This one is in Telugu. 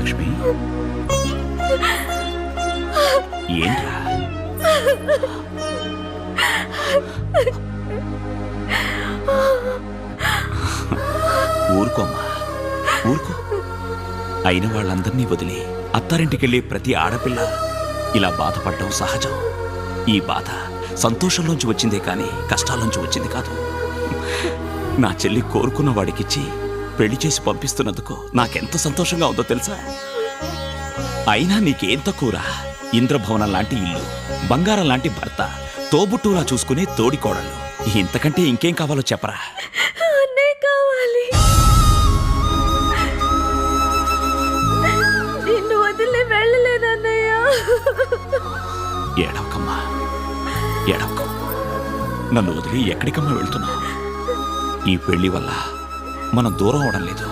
లక్ష్మి, ఏంట్రా? ఊరుకోమ్మా, ఊరుకో. అయిన వాళ్ళందరినీ వదిలి అత్తారింటికెళ్ళే ప్రతి ఆడపిల్ల ఇలా బాధపడడం సహజం. ఈ బాధ సంతోషంలోంచి వచ్చిందే కానీ కష్టాల్లోంచి వచ్చింది కాదు. నా చెల్లి కోరుకున్న వాడికిచ్చి పెళ్లి చేసి పంపిస్తున్నందుకు నాకెంత సంతోషంగా ఉందో తెలుసా? అయినా నీకేం తక్కువరా? ఇంద్రభవనం లాంటి ఇల్లు, బంగారం లాంటి భర్త, తోబుట్టులా చూసుకునే తోడికోడళ్ళు, ఇంతకంటే ఇంకేం కావాలో చెప్పరా? కావాలి, నిన్ను వదిలి వెళ్ళలేనన్నయ్య. ఏడవకమ్మా, ఏడవక. నన్ను వదిలి ఎక్కడికమ్మా వెళ్తున్నావు? ఈ పెళ్లి వల్ల మనం దూరం అవడం లేదు.